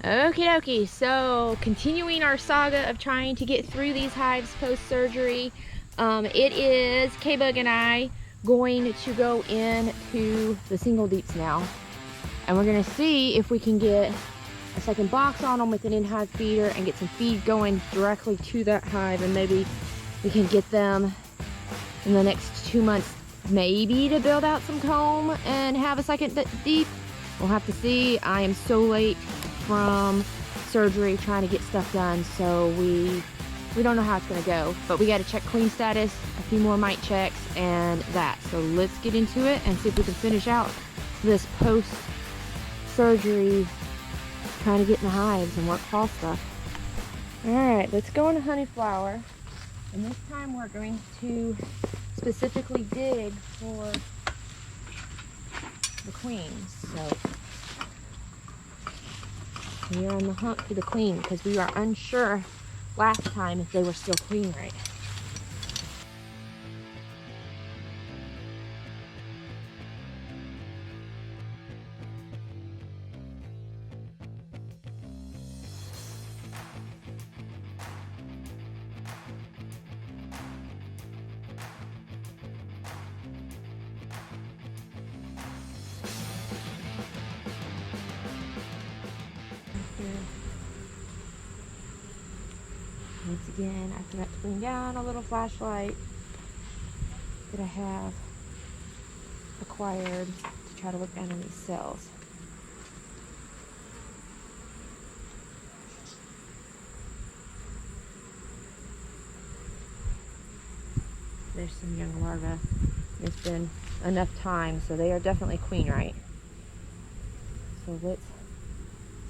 Okie dokie, so continuing our saga of trying to get through these hives post-surgery, it is K-Bug and I going to go into the single deeps now, and we're going to see if we can get a second box on them with an in-hive feeder and get some feed going directly to that hive, and maybe we can get them in the next 2 months maybe to build out some comb and have a second deep. We'll have to see. I am so late from surgery trying to get stuff done, so we don't know how it's gonna go, but we got to check queen status, a few more mite checks, and that. So let's get into it and see if we can finish out this post surgery trying to get in the hives and work fall stuff. All right, let's go into honey flower, and this time we're going to specifically dig for the queens. So we are on the hunt for the queen because we are unsure last time if they were still queen right. Once again, I forgot to bring down a little flashlight that I have acquired to try to look down on these cells. There's some young larvae. It's been enough time, so they are definitely queen right. So let's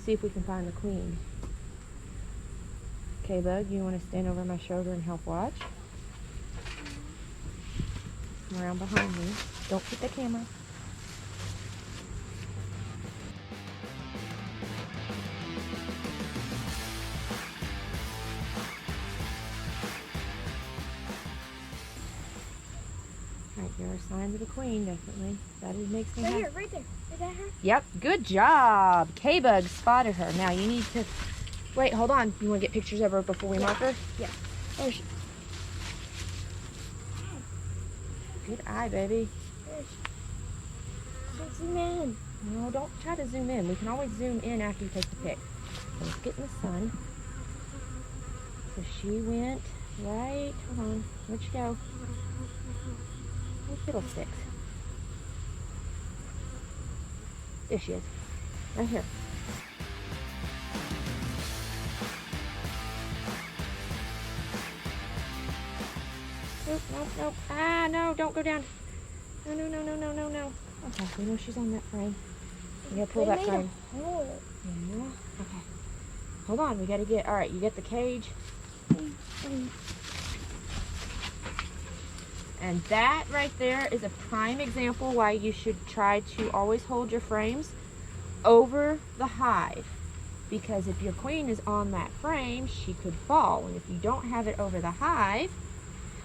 see if we can find the queen. K-Bug, you want to stand over my shoulder and help watch? Come around behind me. Don't hit the camera. Alright, there are signs of a queen, definitely. That makes me happy. Right there. Is that her? Yep, good job. K-Bug spotted her. Now you need to... Wait, hold on. You want to get pictures of her before we mark her? Yeah. Oh, good eye, baby. Zoom in. No, don't try to zoom in. We can always zoom in after you take the pic. So let's get in the sun. So she went right... Hold on. Where'd she go? Oh, fiddlesticks. There she is. Right here. Nope, nope, nope. Ah, no, don't go down. No, no, no, no, no, no, no. Okay, we know she's on that frame. We gotta pull that frame. Yeah, okay. Hold on, we gotta get, all right, you get the cage. And that right there is a prime example why you should try to always hold your frames over the hive. Because if your queen is on that frame, she could fall. And if you don't have it over the hive,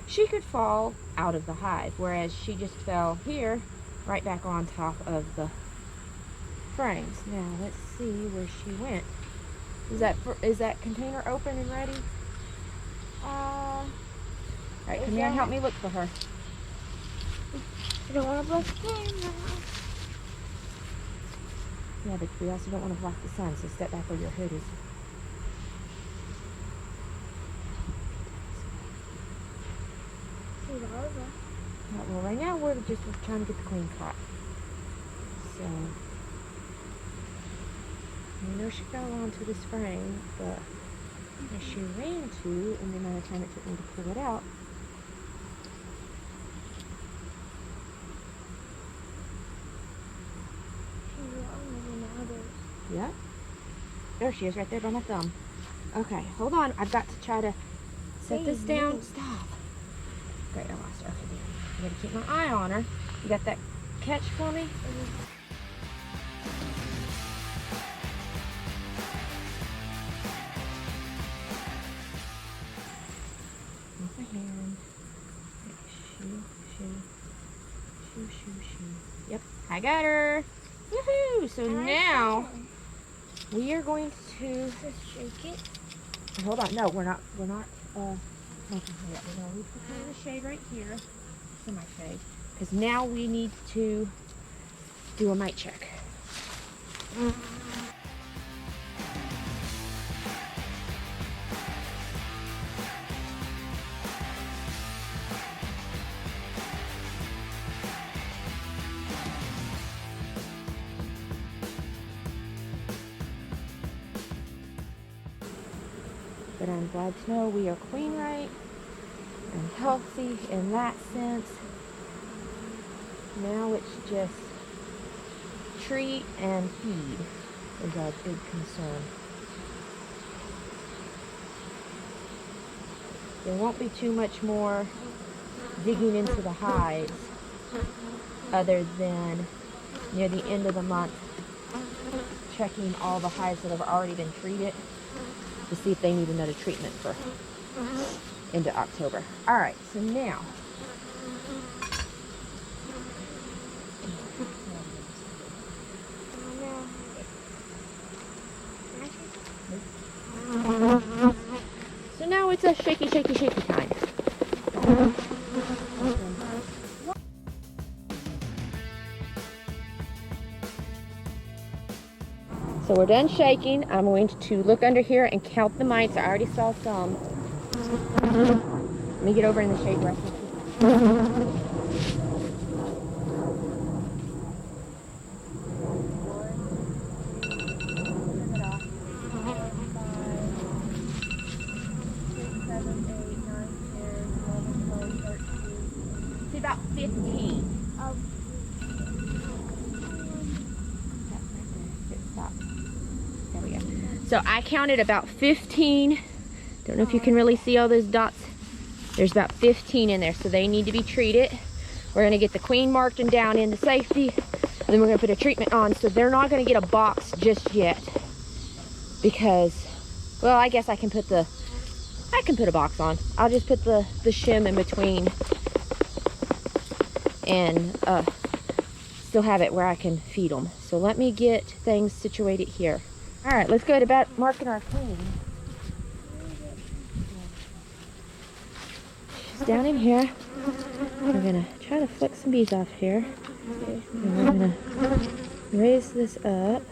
she could fall out of the hive, whereas she just fell here, right back on top of the frames. Now, let's see where she went. Is that container open and ready? All right, come here and help me look for her. I don't want to block the camera. Yeah, but we also don't want to block the sun, so step back where your hood is. Well, right now we're just trying to get the queen caught. So, I know she fell onto this frame, but as she ran to, and the amount of time it took me to pull it out, yep. There she is, right there by my thumb. Okay, hold on. I've got to try to set this down. Stop. Great, I lost her. Okay, I gotta keep my eye on her. You got that catch for me? Off my hand. Shoo. Yep, I got her. Woohoo! So now we are going to Just shake it. hold on. No, we're not smoking her yet. We're gonna leave her in the shade right here, semi-shade, because now we need to do a mite check. But I'm glad to know we are queen right and healthy in that sense. Now it's just treat and feed is our big concern. There won't be too much more digging into the hives other than near the end of the month checking all the hives that have already been treated to see if they need another treatment for into October. All right, so now it's a shaky time. So we're done shaking. I'm going to look under here and count the mites. I already saw some. Let me get over in the shade where I can see. About 15. There we go. So I counted about 15. Don't know if you can really see all those dots. There's about 15 in there, so they need to be treated. We're gonna get the queen marked and down into safety. And then we're gonna put a treatment on, so they're not gonna get a box just yet. Because, well, I guess I can put a box on. I'll just put the shim in between and still have it where I can feed them. So let me get things situated here. All right, let's go to marking our queen. She's down in here. We're gonna try to flick some bees off here. And we're gonna raise this up.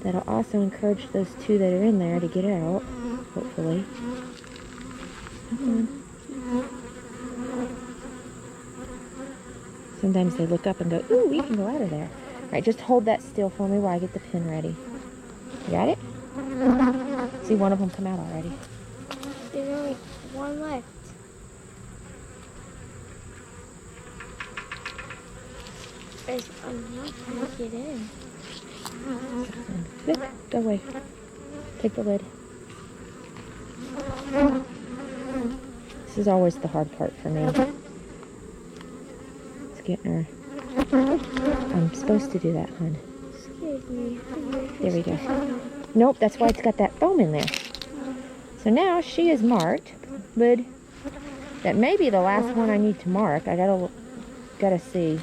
That'll also encourage those two that are in there to get out, hopefully. Come on. Sometimes they look up and go, ooh, we can go out of there. All right, just hold that still for me while I get the pin ready. You got it? See one of them come out already. There's only one left. I'm not trying to get in. Go away. Take the lid. This is always the hard part for me. It's getting her. I'm supposed to do that, hon. Excuse me. There we go. Nope, that's why it's got that foam in there. So now she is marked, but that may be the last one I need to mark. I gotta see.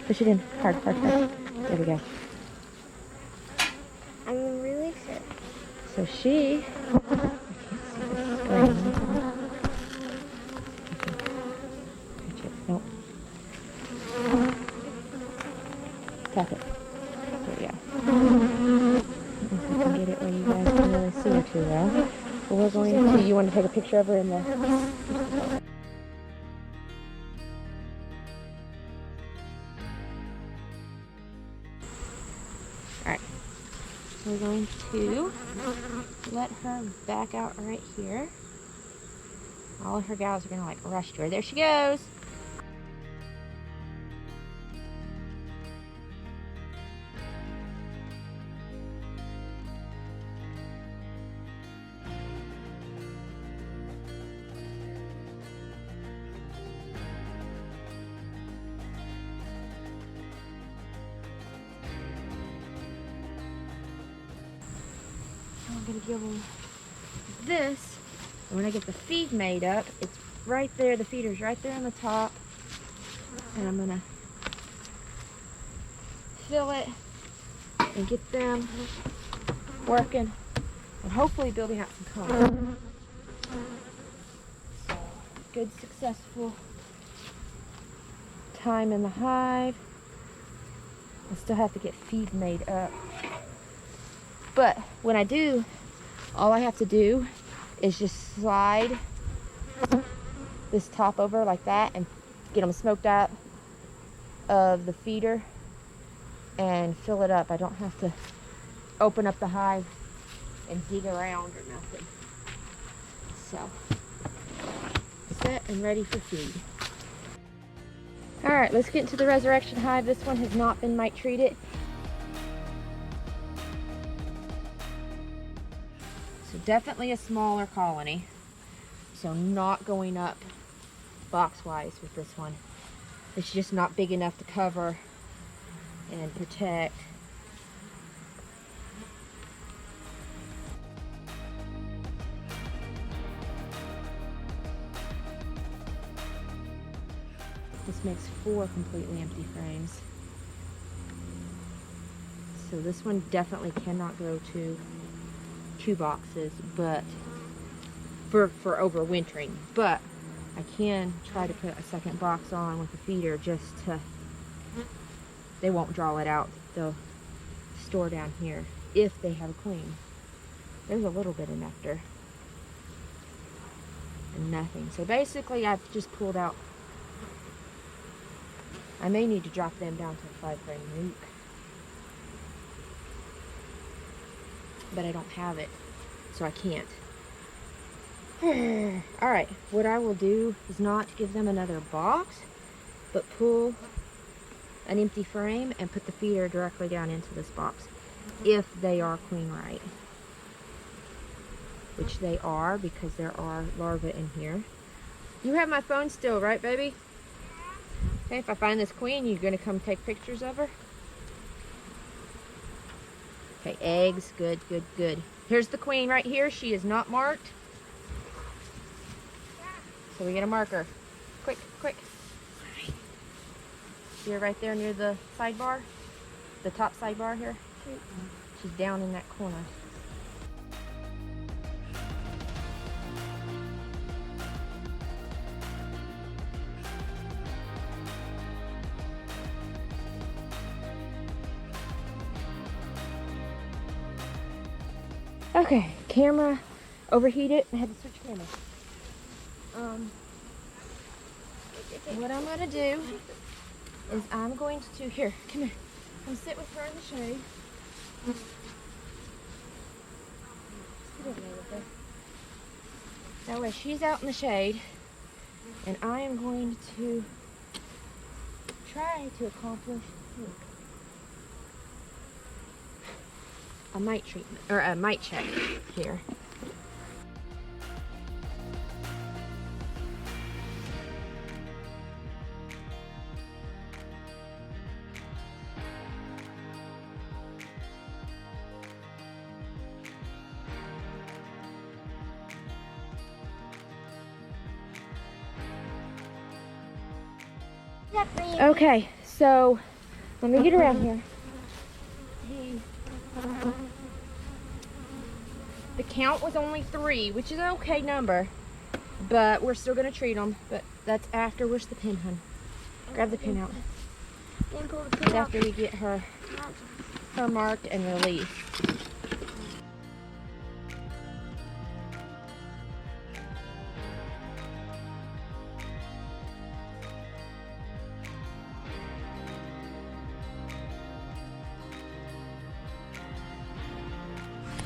Push it in hard. There we go. I'm really sure. So she. Nope. Tap it. There we go. I can get it where you guys can really see her too well. But we're going to. You want to take a picture of her in the. Alright, we're going to let her back out right here. All of her gals are going to like rush to her. There she goes. I'm going to give them this. And when I get the feed made up, it's right there. The feeder's right there on the top. And I'm going to fill it and get them working and hopefully building out some comb. So, good, successful time in the hive. I still have to get feed made up. But when I do, all I have to do is just slide this top over like that and get them smoked out of the feeder and fill it up. I don't have to open up the hive and dig around or nothing. So, set and ready for feed. All right, let's get into the resurrection hive. This one has not been mite treated. So definitely a smaller colony. So not going up box-wise with this one. It's just not big enough to cover and protect. This makes 4 completely empty frames. So this one definitely cannot go to 2 boxes, but for overwintering. But I can try to put a second box on with the feeder just to, they won't draw it out. They'll store down here if they have a queen. There's a little bit of nectar and nothing. So basically I've just pulled out. I may need to drop them down to a 5 frame nuke, but I don't have it, so I can't. All right, what I will do is not give them another box, but pull an empty frame and put the feeder directly down into this box if they are queen right, which they are because there are larvae in here. You have my phone still, right, baby? Okay, if I find this queen, you're gonna come take pictures of her? Okay, eggs, good, good, good. Here's the queen right here. She is not marked. So we get a marker. Quick, quick. See her right there near the sidebar? The top sidebar here? She's down in that corner. Okay, camera overheated. I had to switch cameras. What I'm gonna do is I'm going to here, come here. Come sit with her in the shade. Sit over there with her. That way she's out in the shade, and I am going to try to accomplish a mite treatment, or a mite check here. Okay, so let me get around here. The count was only 3, which is an okay number, but we're still gonna treat them. But that's after. Where's the pin, hun? Grab the pin out. That's after we get her marked and released.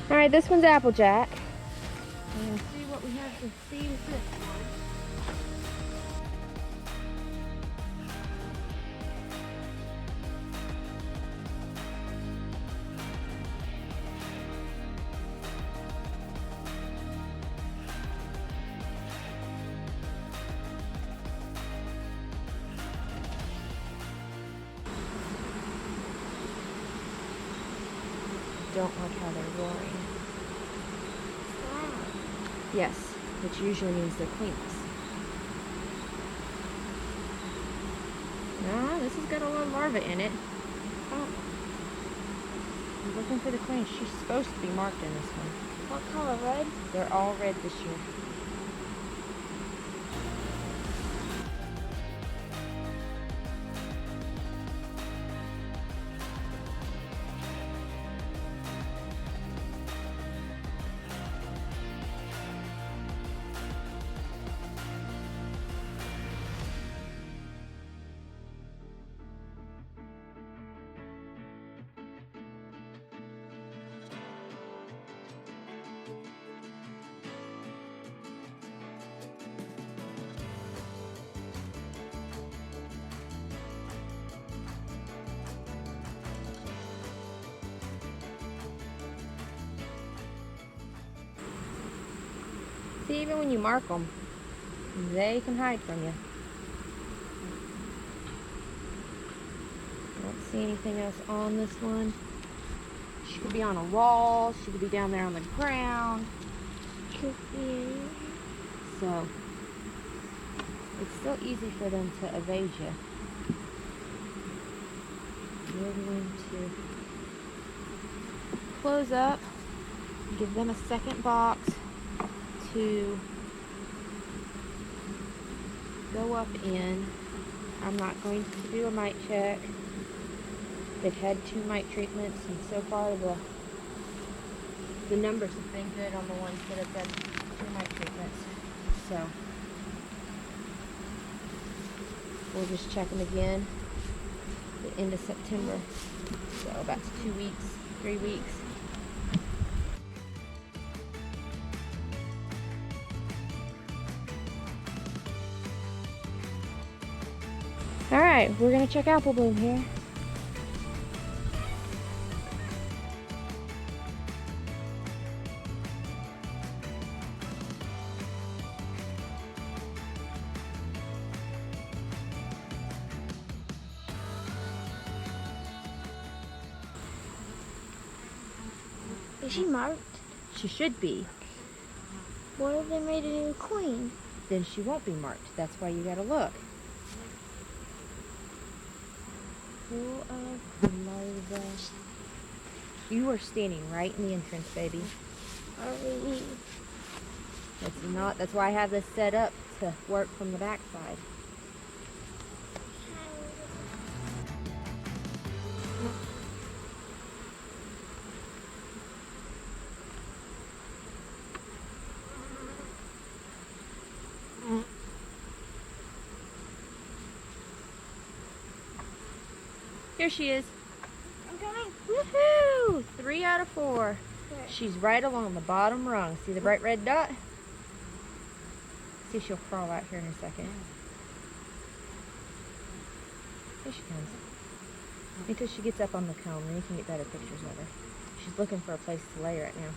All right, this one's Applejack. And see what we have to see with this one. Don't like how they're roaring. Yes, which usually means they're queens. Nah, this has got a little larva in it. Oh. Looking for the queen. She's supposed to be marked in this one. What color? Red? They're all red this year. See, even when you mark them, they can hide from you. I don't see anything else on this one. She could be on a wall. She could be down there on the ground. Could be. So, it's still easy for them to evade you. We're going to close up, give them a second box to go up in. I'm not going to do a mite check. They've had 2 mite treatments, and so far the numbers have been good on the ones that have done 2 mite treatments. So we'll just check them again at the end of September. So about 2 weeks, 3 weeks. All right, we're gonna check Apple Bloom here. Is she marked? She should be. What if they made a new queen? Then she won't be marked. That's why you gotta look. Full of larvae. You are standing right in the entrance, baby. Already. That's why I have this set up to work from the back side. Here she is. I'm coming. Woohoo! 3 out of 4. Good. She's right along the bottom rung. See the bright red dot? See if she'll crawl out here in a second. Here she comes. Wait till she gets up on the cone, then you can get better pictures of her. She's looking for a place to lay right now.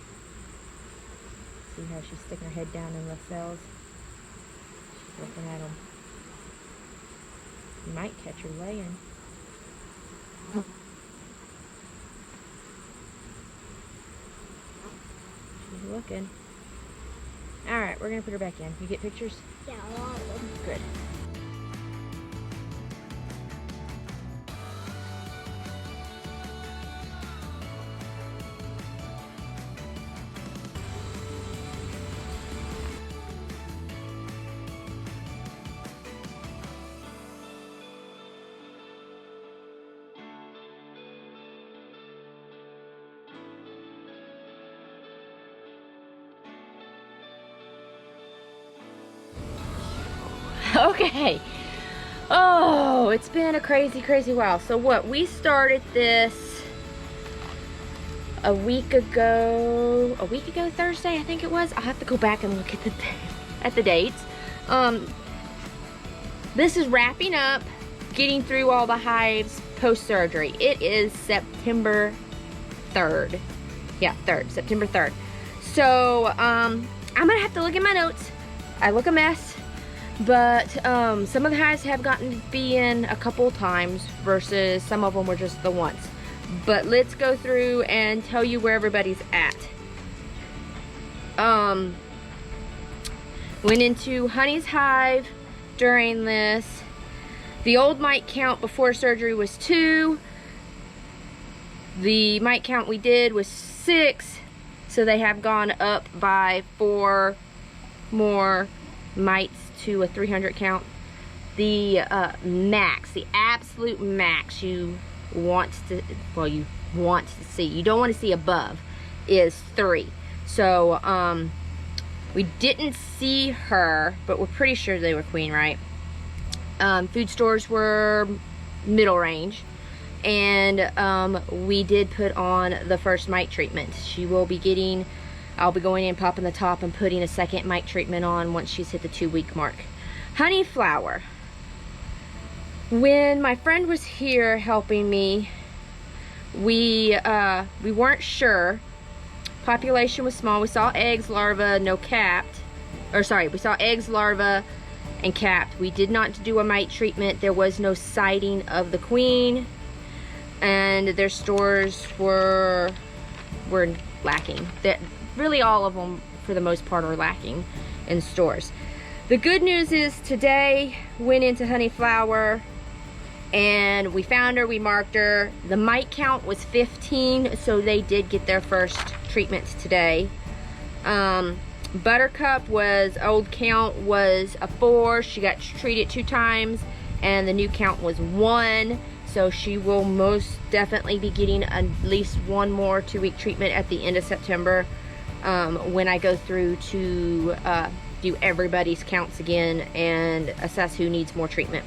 See how she's sticking her head down in the cells? She's looking at them. You might catch her laying. She's looking. Alright, we're going to put her back in. You get pictures? Yeah, a lot of them. Good. Okay. Oh, it's been a crazy while. So what, we started this a week ago Thursday, I think it was. I'll have to go back and look at the dates. This is wrapping up, getting through all the hives post-surgery. It is September 3rd. Yeah, September 3rd. So, I'm gonna have to look at my notes. I look a mess. But some of the hives have gotten to be in a couple times versus some of them were just the once. But let's go through and tell you where everybody's at. Went into Honey's hive during this. The old mite count before surgery was 2. The mite count we did was 6, so they have gone up by 4 more mites to a 300 count. The max, the absolute max you want to, well, you want to see, you don't want to see above, is 3. So we didn't see her, but we're pretty sure they were queen, right? Food stores were middle range, and we did put on the first mite treatment. She will be getting, I'll be going in, popping the top, and putting a second mite treatment on once she's hit the 2-week mark. Honey flower. When my friend was here helping me, we weren't sure. Population was small. We saw eggs, larvae, no capped. Or sorry, we saw eggs, larvae, and capped. We did not do a mite treatment. There was no sighting of the queen, and their stores were lacking. Really all of them, for the most part, are lacking in stores. The good news is today went into honey flower, and we found her, we marked her. The mite count was 15, so they did get their first treatments today. Buttercup was, old count was a 4. She got treated 2 times, and the new count was 1. So she will most definitely be getting at least 1 more 2-week treatment at the end of September, when I go through to do everybody's counts again and assess who needs more treatment.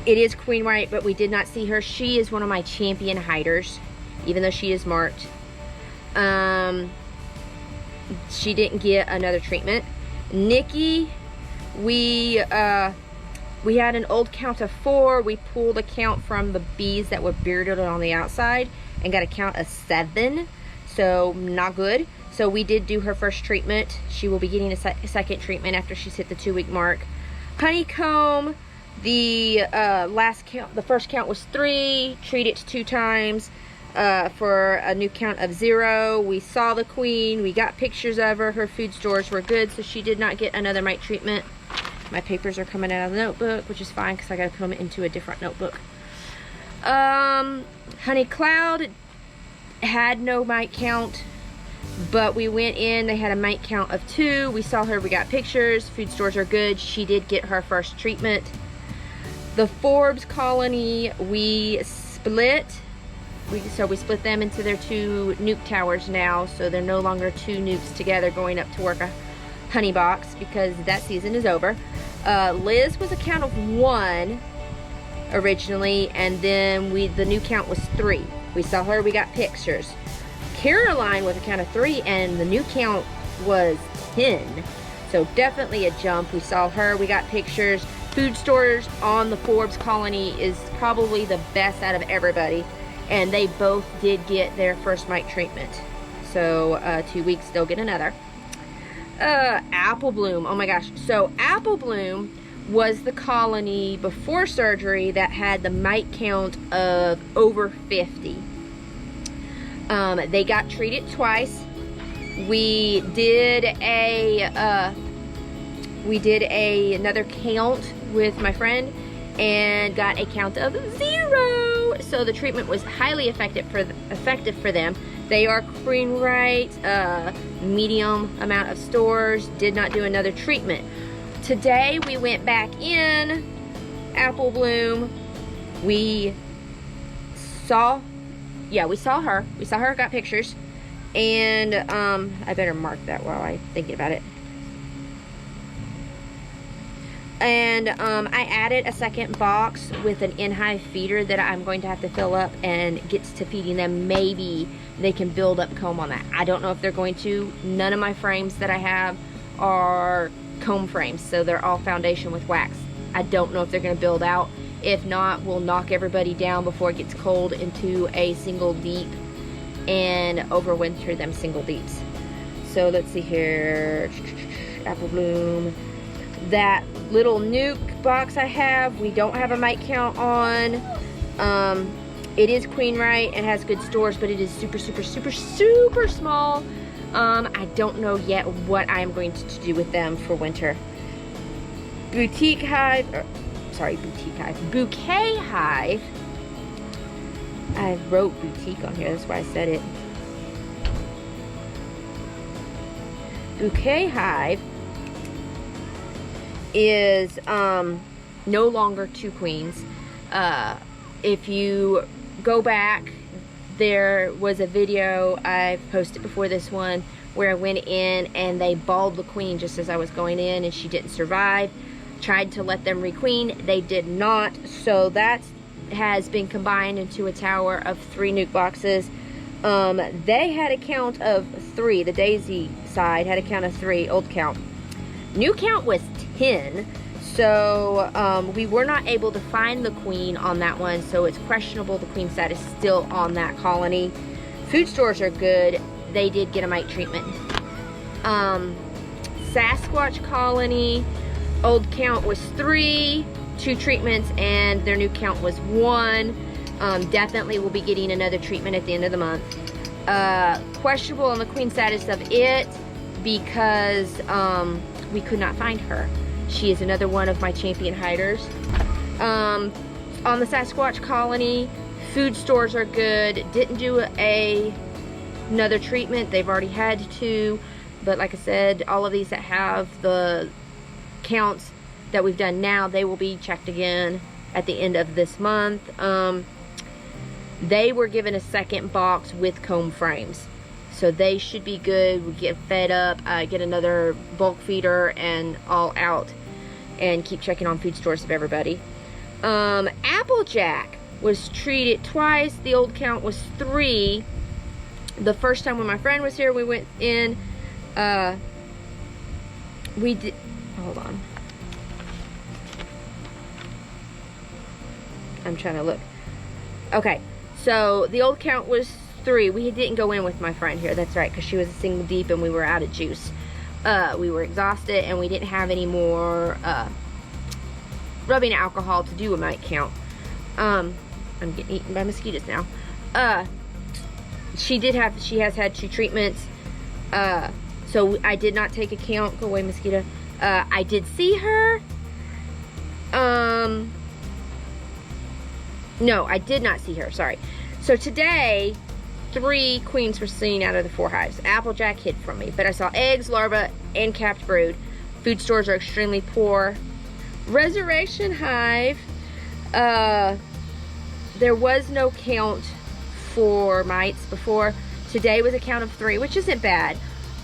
It is queen white, but we did not see her. She is one of my champion hiders, even though she is marked. She didn't get another treatment. Nikki, we had an old count of 4. We pulled a count from the bees that were bearded on the outside and got a count of 7, so not good. So we did do her first treatment. She will be getting a second treatment after she's hit the 2-week mark. Honeycomb, the last count, the first count was 3, treated 2 times for a new count of 0. We saw the queen, we got pictures of her. Her food stores were good, so she did not get another mite treatment. My papers are coming out of the notebook, which is fine because I got to put them into a different notebook. Honey Cloud had no mite count, but we went in, they had a mite count of 2. We saw her, we got pictures. Food stores are good. She did get her first treatment. The Forbes colony, we split. So we split them into their 2 nuke towers now, so they're no longer 2 nukes together going up to work a honey box because that season is over. Liz was a count of 1 originally, and then the new count was 3. We saw her, we got pictures. Caroline was a count of 3, and the new count was 10. So definitely a jump. We saw her, we got pictures. Food stores on the Forbes colony is probably the best out of everybody, and they both did get their first mite treatment. So 2 weeks, they'll get another. Apple Bloom, oh my gosh. So Apple Bloom was the colony before surgery that had the mite count of over 50. They got treated twice. We did another count with my friend and got a count of 0. So the treatment was highly effective for them. They are queen right, medium amount of stores, did not do another treatment. Today we went back in Apple Bloom. We saw her. We saw her, got pictures. And I better mark that while I'm thinking about it. And I added a second box with an in-hive feeder that I'm going to have to fill up and gets to feeding them. Maybe they can build up comb on that. I don't know if they're going to. None of my frames that I have are comb frames, so they're all foundation with wax. I don't know if they're going to build out. If not, we'll knock everybody down before it gets cold into a single deep and overwinter them single deeps. So let's see here. Apple Bloom. That little nuke box I have, we don't have a mite count on. It is queen right and has good stores, but it is super small. I don't know yet what I'm going to do with them for winter. Boutique hive, sorry, boutique hive. Bouquet hive. I wrote boutique on here, that's why I said it. Bouquet hive is no longer 2 queens. If you go back, there was a video I've posted before this one where I went in and they balled the queen just as I was going in, and she didn't survive. Tried to let them requeen, they did not. So that has been combined into a tower of 3 nuke boxes. They had a count of 3. The Daisy side had a count of 3, old count. New count was 10. So we were not able to find the queen on that one, so it's questionable the queen status is still on that colony. Food stores are good. They did get a mite treatment. Sasquatch colony, old count was 3, 2 treatments, and their new count was 1. Definitely will be getting another treatment at the end of the month. Questionable on the queen status of it because we could not find her. She is another one of my champion hiders. On the Sasquatch colony, food stores are good. Didn't do another treatment. They've already had 2. But like I said, all of these that have the counts that we've done now, they will be checked again at the end of this month. They were given a second box with comb frames, so they should be good. We get fed up, get another bulk feeder, and all out, and keep checking on food stores of everybody. Applejack was treated twice. The old count was 3. The first time when my friend was here, we went in. We did. Hold on. I'm trying to look. Okay, so the old count was 3. We didn't go in with my friend here. That's right, because she was a single deep and we were out of juice. We were exhausted and we didn't have any more rubbing alcohol to do a mite count. I'm getting eaten by mosquitoes now. She has had 2 treatments. So I did not take a count. Go away, mosquito. I did see her. No, I did not see her, sorry. So today, 3 queens were seen out of the 4 hives. Applejack hid from me, but I saw eggs, larvae, and capped brood. Food stores are extremely poor. Resurrection hive, there was no count for mites before. Today was a count of 3, which isn't bad.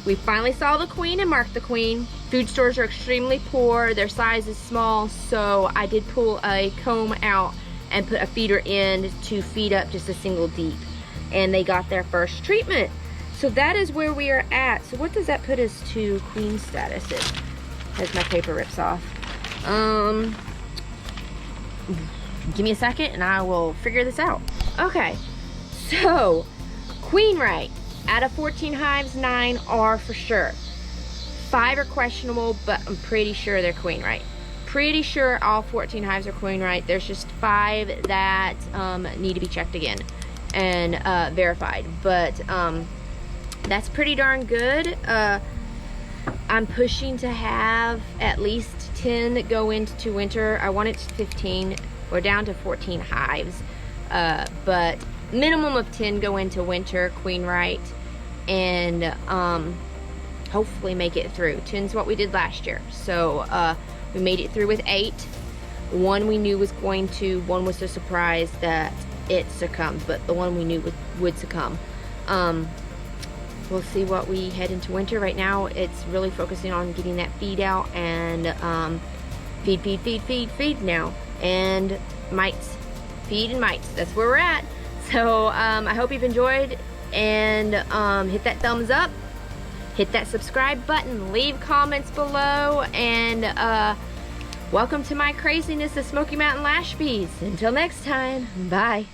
We finally saw the queen and marked the queen. Food stores are extremely poor. Their size is small, so I did pull a comb out and put a feeder in to feed up just a single deep. And they got their first treatment. So that is where we are at. So what does that put us to queen status? As my paper rips off. Give me a second and I will figure this out. Okay, so queen right. Out of 14 hives, 9 are for sure. 5 are questionable, but I'm pretty sure they're queen right. Pretty sure all 14 hives are queen right. There's just 5 that need to be checked again and verified. But that's pretty darn good. I'm pushing to have at least 10 go into winter. I want it to 15. We're down to 14 hives. But minimum of 10 go into winter, queen right, and hopefully make it through. 10's what we did last year. So we made it through with 8. 1 we knew was going to, 1 was a surprise that it succumbed, but the one we knew would succumb. We'll see what we head into winter. Right now it's really focusing on getting that feed out and feed now, and mites, feed and mites. That's where we're at. So I hope you've enjoyed, and hit that thumbs up, hit that subscribe button, leave comments below, and welcome to my craziness of Smoky Mountain Lash Bees. Until next time, bye.